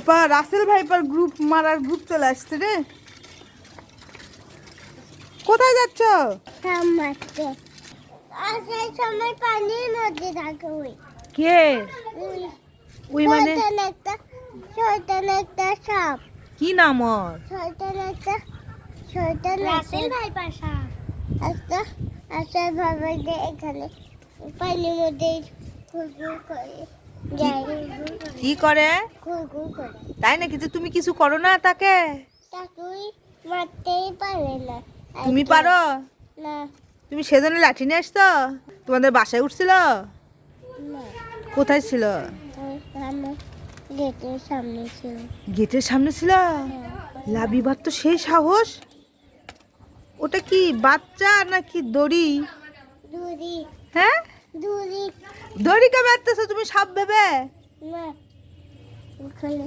বাবা Russell viper group মারার group চলে আসছে রে। কোথায় যাচ্ছ? মারতে আর সেই সময় পানির মধ্যে থাকে ওই কে ওই ওই মানে শয়তান একটা সাপ। কি নাম ওর? শয়তান রাসেল ভাইপার সাপ। একটা রাসেল ভাইপার এখানে পানির মধ্যে ঘুরঘুর করে যায়। কি করে? ঘুরঘুর করে। তাই নাকি? তো তুমি কিছু করো না তাকে? তা তুই মারতেই পারে না। তুমি পারো? না তুমি সেজন্য লাঠি নিয়ে আসতো? তোমাদের বাসায় উঠছিল? না কোথায় ছিল? ওই আমার গেটের সামনে ছিল। গেটের সামনে ছিল? লাবিবার তো সেই সাহস। ওটা কি বাচ্চা নাকি দড়ি? দড়ি হ্যাঁ, দড়ি দড়িকে মারতেছো তুমি সাপ ভেবে? না ওখানে